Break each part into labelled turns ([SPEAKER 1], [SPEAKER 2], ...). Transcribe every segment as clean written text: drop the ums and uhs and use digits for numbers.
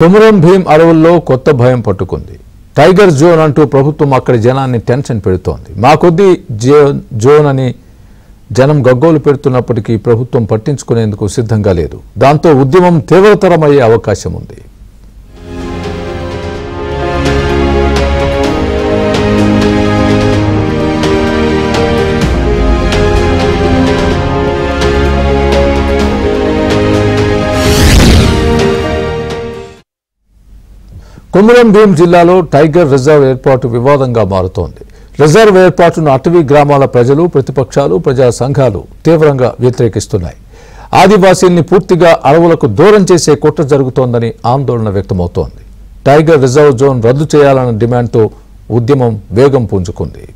[SPEAKER 1] కొమరం భీం అడవుల్లో కొత్త భయం పట్టుకుంది. టైగర్ జోన్ అంటూ ప్రభుత్వం అక్కడి జనాన్ని టెన్షన్ పెడుతోంది. మా కొద్ది జోన్ అని జనం గగ్గోలు పెడుతున్నప్పటికీ ప్రభుత్వం పట్టించుకునేందుకు సిద్ధంగా లేదు. దాంతో ఉద్యమం తీవ్రతరమయ్యే అవకాశం ఉంది. కొమరం భీం జిల్లాలో టైగర్ రిజర్వ్ ఏర్పాటు వివాదంగా మారుతోంది. రిజర్వ్ ఏర్పాటును అటవీ గ్రామాల ప్రజలు, ప్రతిపక్షాలు, ప్రజా సంఘాలు తీవ్రంగా వ్యతిరేకిస్తున్నాయి. ఆదివాసీల్ని పూర్తిగా అడవులకు దూరం చేసే కుట్ర జరుగుతోందని ఆందోళన వ్యక్తమవుతోంది. టైగర్ రిజర్వ్ జోన్ రద్దు చేయాలన్న డిమాండ్తో ఉద్యమం వేగం పుంజుకుంది.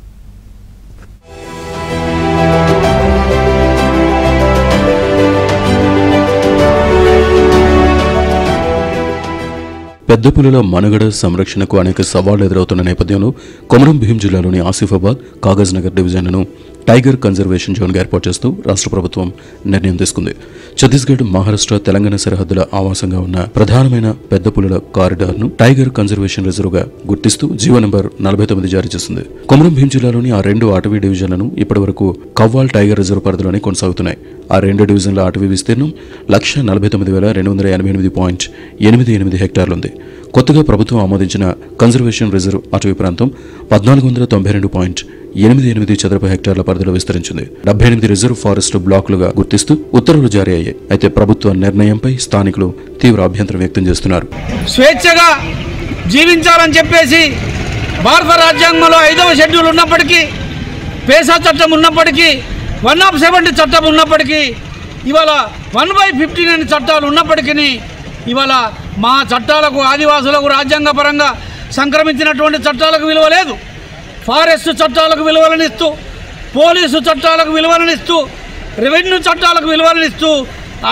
[SPEAKER 2] పెద్ద పులుల మనుగడ సంరక్షణకు అనేక సవాళ్లు ఎదురవుతున్న నేపథ్యంలో కొమరం భీం జిల్లాలోని ఆసిఫాబాద్, కాగజ్ నగర్ డివిజన్లను టైగర్ కన్జర్వేషన్ జోన్గా ఏర్పాటు చేస్తూ రాష్ట్ర ప్రభుత్వం నిర్ణయం తీసుకుంది. ఛత్తీస్గఢ్, మహారాష్ట్ర, తెలంగాణ సరిహద్దుల ఆవాసంగా ఉన్న ప్రధానమైన పెద్ద పులుల కారిడార్ను టైగర్ కన్జర్వేషన్ రిజర్వ్గా గుర్తిస్తూ జీవో నంబర్ 49 జారీ చేసింది. కొమరం భీం జిల్లాలోని ఆ రెండు అటవీ డివిజన్లను ఇప్పటివరకు కవ్వాల్ టైగర్ రిజర్వ్ పరిధిలోనే కొనసాగుతున్నాయి. ఆ రెండు డివిజన్ల అటవీ విస్తీర్ణం 1,49,288.88 హెక్టార్లుంది. కొత్తగా ప్రభుత్వం ఆమోదించిన కన్జర్వేషన్ రిజర్వ్ అటవీ ప్రాంతం 1,492.88 చదరపు హెక్టార్ల పరిధిలో విస్తరించింది. 78 రిజర్వ్ ఫారెస్ట్ బ్లాకులుగా గుర్తిస్తూ ఉత్తర్వులు జారీ అయ్యాయి. అయితే ప్రభుత్వ నిర్ణయంపై స్థానికులు తీవ్ర అభ్యంతరం వ్యక్తం చేస్తున్నారు.
[SPEAKER 3] స్వేచ్ఛగా జీవించాలని చెప్పేసి భారత రాజ్యాంగంలో 5వ షెడ్యూల్ ఉన్నప్పటికీ, పేసా చట్టం ఉన్నప్పటికీ, 170 చట్టం ఉన్నప్పటికీ, ఇవాళ 1/59 చట్టాలు ఉన్నప్పటికీ ఇవాళ మా చట్టాలకు, ఆదివాసులకు రాజ్యాంగపరంగా సంక్రమించినటువంటి చట్టాలకు విలువ లేదు. ఫారెస్ట్ చట్టాలకు విలువలనిస్తూ, పోలీసు చట్టాలకు విలువలనిస్తూ, రెవెన్యూ చట్టాలకు విలువలనిస్తూ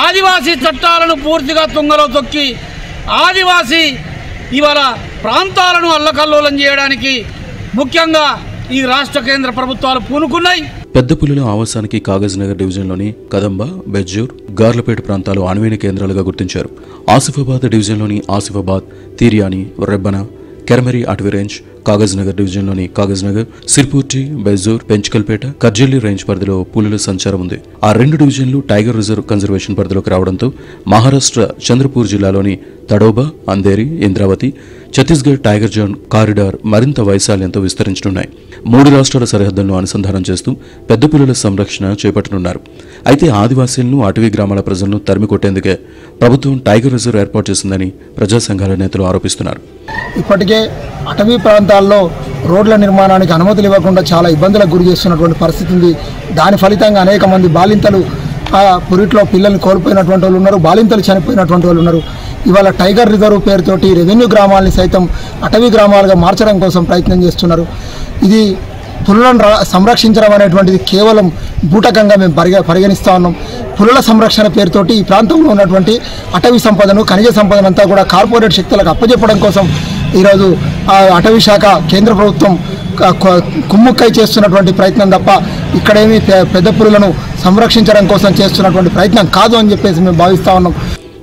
[SPEAKER 3] ఆదివాసీ చట్టాలను పూర్తిగా తుంగలో తొక్కి ఆదివాసీ ఇవాళ ప్రాంతాలను అల్లకల్లోలం చేయడానికి ముఖ్యంగా ఈ రాష్ట్ర కేంద్ర ప్రభుత్వాలు పూనుకున్నాయి.
[SPEAKER 2] పెద్ద పులుల ఆవాసానికి కాగజ్ నగర్ డివిజన్లోని కదంబ, బెజ్జూర్, గార్లపేట ప్రాంతాలు అనువైన కేంద్రాలుగా గుర్తించారు. ఆసిఫాబాద్ డివిజన్లోని ఆసిఫాబాద్, తీర్యాని, రెబ్బన, కెరమెరి అటవీ రేంజ్, కాగజ్ నగర్ డివిజన్లోని కాగజ్ నగర్, సిర్పూర్టి, బెజ్జూర్, పెంచ్కల్పేట, కర్జల్లి రేంజ్ పరిధిలో పులుల సంచారం ఉంది. ఆ రెండు డివిజన్లు టైగర్ రిజర్వ్ కన్జర్వేషన్ పరిధిలోకి రావడంతో మహారాష్ట్ర చంద్రపూర్ జిల్లాలోని Tadoba, Andheri, Indravati, Chhattisgarh tiger zone corridor మరింత వైశాల్యంతో విస్తరించనున్నాయి. 3 రాష్ట్రాల సరిహద్దులను అనుసంధానం చేస్తూ పెద్ద పులుల సంరక్షణ చేపట్టనున్నారు. అయితే ఆదివాసీలను, అటవీ గ్రామాల ప్రజలను తరిమి కొట్టేందుకే ప్రభుత్వం టైగర్ రిజర్వ్ ఏర్పాటు చేసిందని ప్రజా సంఘాల నేతలు ఆరోపిస్తున్నారు.
[SPEAKER 4] ఇప్పటికే అటవీ ప్రాంతాల్లో రోడ్ల నిర్మాణానికి అనుమతులు ఇవ్వకుండా చాలా ఇబ్బందులకు గురి చేస్తున్నటువంటి పరిస్థితి ఉంది. దాని ఫలితంగా అనేక మంది బాలింతలు ఆ పురిట్లో పిల్లల్ని కోల్పోయినటువంటి వాళ్ళు ఉన్నారు, బాలింతలు చనిపోయినటువంటి వాళ్ళు ఉన్నారు. ఇవాళ టైగర్ రిజర్వ్ పేరుతోటి రెవెన్యూ గ్రామాలని సైతం అటవీ గ్రామాలుగా మార్చడం కోసం ప్రయత్నం చేస్తున్నారు. ఇది పులులను సంరక్షించడం అనేటువంటిది కేవలం బూటకంగా మేము పరిగణిస్తూ ఉన్నాం. పులుల సంరక్షణ పేరుతోటి ఈ ప్రాంతంలో ఉన్నటువంటి అటవీ సంపదను, ఖనిజ సంపదనంతా కూడా కార్పొరేట్ శక్తులకు అప్పచెప్పడం కోసం ఈరోజు అటవీ శాఖ, కేంద్ర ప్రభుత్వం కుమ్ముక్కై చేస్తున్నటువంటి ప్రయత్నం తప్ప ఇక్కడేమీ పెద్ద పులులను సంరక్షించడం కోసం చేస్తున్నటువంటి ప్రయత్నం కాదు అని చెప్పేసి మేము భావిస్తూ ఉన్నాం.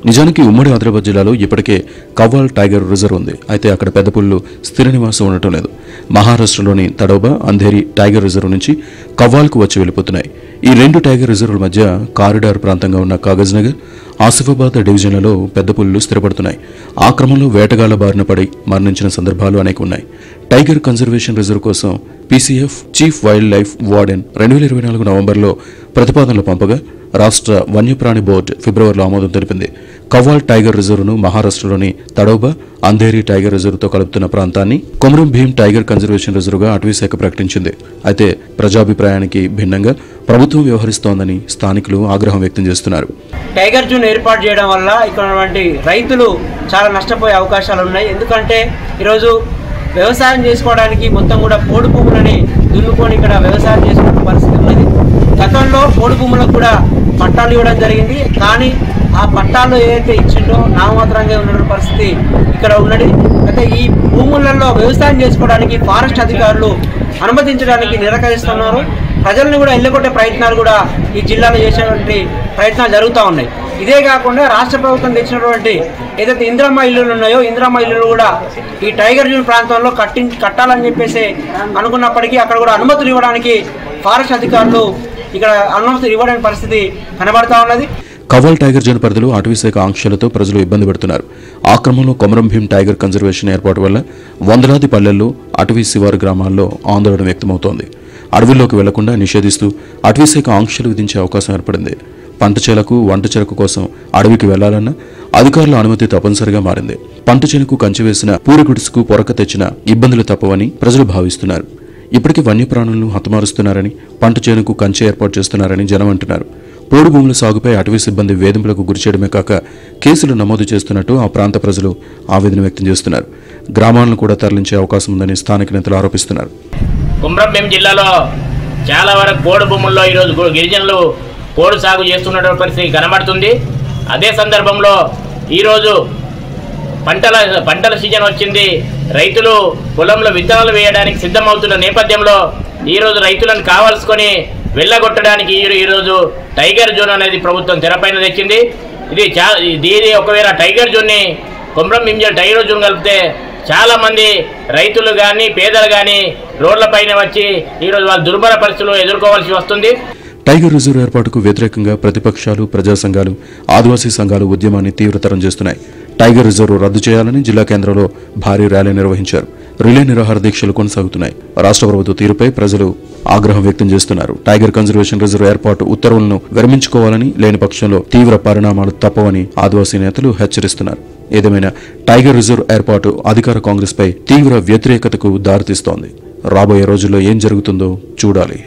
[SPEAKER 2] నిజానికి ఉమ్మడి ఆదిలాబాద్ జిల్లాలో ఇప్పటికే కవ్వాల్ టైగర్ రిజర్వ్ ఉంది. అయితే అక్కడ పెద్ద పులులు స్థిర నివాసం ఉండటం లేదు. మహారాష్ట్రలోని తడోబా, అంధేరి టైగర్ రిజర్వ్ నుంచి కవ్వాల్కు వచ్చి వెళ్ళిపోతున్నాయి. ఈ రెండు టైగర్ రిజర్వుల మధ్య కారిడార్ ప్రాంతంగా ఉన్న కాగజ్ నగర్, ఆసిఫాబాద్ డివిజన్లలో పెద్ద పులులు స్థిరపడుతున్నాయి. ఆ క్రమంలో వేటగాళ్ల బారిన పడి మరణించిన సందర్భాలు అనేక ఉన్నాయి. టైగర్ కన్జర్వేషన్ రిజర్వ్ కోసం PCF chief wild life warden 2024 నవంబర్లో ప్రతిపాదనలు పంపగా రాష్ట్ర వన్యప్రాణి బోర్డు ఫిబ్రవరిలో ఆమోదం తెలిపింది. కవ్వాల్ టైగర్ రిజర్వ్ను మహారాష్ట్రలోని తడోబా, అంధేరి టైగర్ రిజర్వ్తో కలుపుతున్న ప్రాంతాన్ని కొమరం భీం టైగర్ కన్జర్వేషన్ రిజర్వ్గా అటవీశాఖ ప్రకటించింది. అయితే ప్రజాభిప్రాయానికి భిన్నంగా ప్రభుత్వం వ్యవహరిస్తోందని స్థానికులు ఆగ్రహం వ్యక్తం చేస్తున్నారు.
[SPEAKER 5] టైగర్ జోన్ ఏర్పాటు చేయడం వల్ల ఇక్కడ ఉన్నటువంటి రైతులు చాలా నష్టపోయే అవకాశాలు ఉన్నాయి. ఎందుకంటే ఈరోజు వ్యవసాయం చేసుకోవడానికి మొత్తం కూడా పోడు భూములని దున్నుకొని ఇక్కడ వ్యవసాయం చేసుకునే పరిస్థితి ఉన్నది. గతంలో పోడు భూములకు కూడా పట్టాలు ఇవ్వడం జరిగింది. కానీ ఆ పట్టాలు ఏదైతే ఇచ్చిందో నామమాత్రంగా ఉన్న పరిస్థితి ఇక్కడ ఉన్నది. అయితే ఈ భూములలో వ్యవసాయం చేసుకోవడానికి ఫారెస్ట్ అధికారులు అనుమతించడానికి నిరాకరిస్తున్నారు. ప్రజలను కూడా ఎల్లగొట్టే ప్రయత్నాలు కూడా ఈ జిల్లాలో చేసేటువంటి ప్రయత్నాలు జరుగుతూ ఉన్నాయి. ఇదే కాకుండా రాష్ట్ర ప్రభుత్వం తెచ్చినటువంటి ఏదైతే ఇందిరమ్మ ఇల్లులు ఉన్నాయో ఇందిరమ్మ ఇల్లులు కూడా ఈ టైగర్ జోన్ ప్రాంతంలో కట్టాలని చెప్పేసి అనుకున్నప్పటికీ అక్కడ కూడా అనుమతులు ఇవ్వడానికి ఫారెస్ట్ అధికారులు ఇక్కడ అనుమతులు ఇవ్వడానికి పరిస్థితి కనబడతా ఉన్నది.
[SPEAKER 2] కవ్వాల్ టైగర్ జోన్ పరిధిలో అటవీశాఖ ఆంక్షలతో ప్రజలు ఇబ్బంది పడుతున్నారు. ఆ క్రమంలో కొమరం భీం టైగర్ కన్జర్వేషన్ ఏర్పాటు వల్ల వందలాది పల్లెల్లో అటవీ శివారు గ్రామాల్లో ఆందోళన వ్యక్తమవుతోంది. అడవుల్లోకి వెళ్లకుండా నిషేధిస్తూ అటవీశాఖ ఆంక్షలు విధించే అవకాశం ఏర్పడింది. పంట చేలకు వంట చెరకు కోసం అడవికి వెళ్లాలన్నా అధికారుల అనుమతి తప్పనిసరిగా మారింది. పంట చేనుకు కంచె వేసిన పూరిగుడిసుకు పొరక తెచ్చిన ఇబ్బందులు తప్పవని ప్రజలు భావిస్తున్నారు. ఇప్పటికీ వన్యప్రాణులను హతమారుస్తున్నారని, పంట చేనుకు కంచె ఏర్పాటు చేస్తున్నారని జనం అంటున్నారు. పోడు భూముల సాగుపై అటవీ సిబ్బంది వేధింపులకు గురిచేయడమే కాక కేసులు నమోదు చేస్తున్నట్టు ఆ ప్రాంత ప్రజలు ఆవేదన వ్యక్తం చేస్తున్నారు. గ్రామాలను కూడా తరలించే అవకాశం ఉందని స్థానిక నేతలు ఆరోపిస్తున్నారు.
[SPEAKER 6] కొమరం భీం జిల్లాలో చాలా వరకు పోడు భూముల్లో ఈరోజు గిరిజనులు పోడు సాగు చేస్తున్నటువంటి పరిస్థితి కనబడుతుంది. అదే సందర్భంలో ఈరోజు పంటల సీజన్ వచ్చింది. రైతులు పొలంలో విత్తనాలు వేయడానికి సిద్ధమవుతున్న నేపథ్యంలో ఈరోజు రైతులను కావాల్సుకొని వెళ్ళగొట్టడానికి ఈరోజు టైగర్ జోన్ అనేది ప్రభుత్వం తెరపైన తెచ్చింది. ఇది ఒకవేళ టైగర్ జోన్ని కొమరం భీం టైగర్ జోన్ కలిపితే చాలామంది రైతులు కానీ పేదలు కానీ రోడ్లపైన వచ్చి ఈరోజు వాళ్ళ దుర్భర పరిస్థితులు ఎదుర్కోవాల్సి వస్తుంది.
[SPEAKER 2] టైగర్ రిజర్వ్ ఏర్పాటుకు వ్యతిరేకంగా ప్రతిపక్షాలు, ప్రజా సంఘాలు, ఆదివాసీ సంఘాలు ఉద్యమాన్ని తీవ్రతరం చేస్తున్నాయి. టైగర్ రిజర్వ్ రద్దు చేయాలని జిల్లా కేంద్రంలో భారీ ర్యాలీ నిర్వహించారు. రిలే నిరాహార దీక్షలు కొనసాగుతున్నాయి. రాష్ట్ర ప్రభుత్వ తీరుపై ప్రజలు ఆగ్రహం వ్యక్తం చేస్తున్నారు. టైగర్ కన్జర్వేషన్ రిజర్వ్ ఏర్పాటు ఉత్తర్వులను విరమించుకోవాలని, లేని పక్షంలో తీవ్ర పరిణామాలు తప్పవని ఆదివాసీ నేతలు హెచ్చరిస్తున్నారు. ఏదేమైనా టైగర్ రిజర్వ్ ఏర్పాటు అధికార కాంగ్రెస్ పై తీవ్ర వ్యతిరేకతకు దారితీస్తోంది. రాబోయే రోజుల్లో ఏం జరుగుతుందో చూడాలి.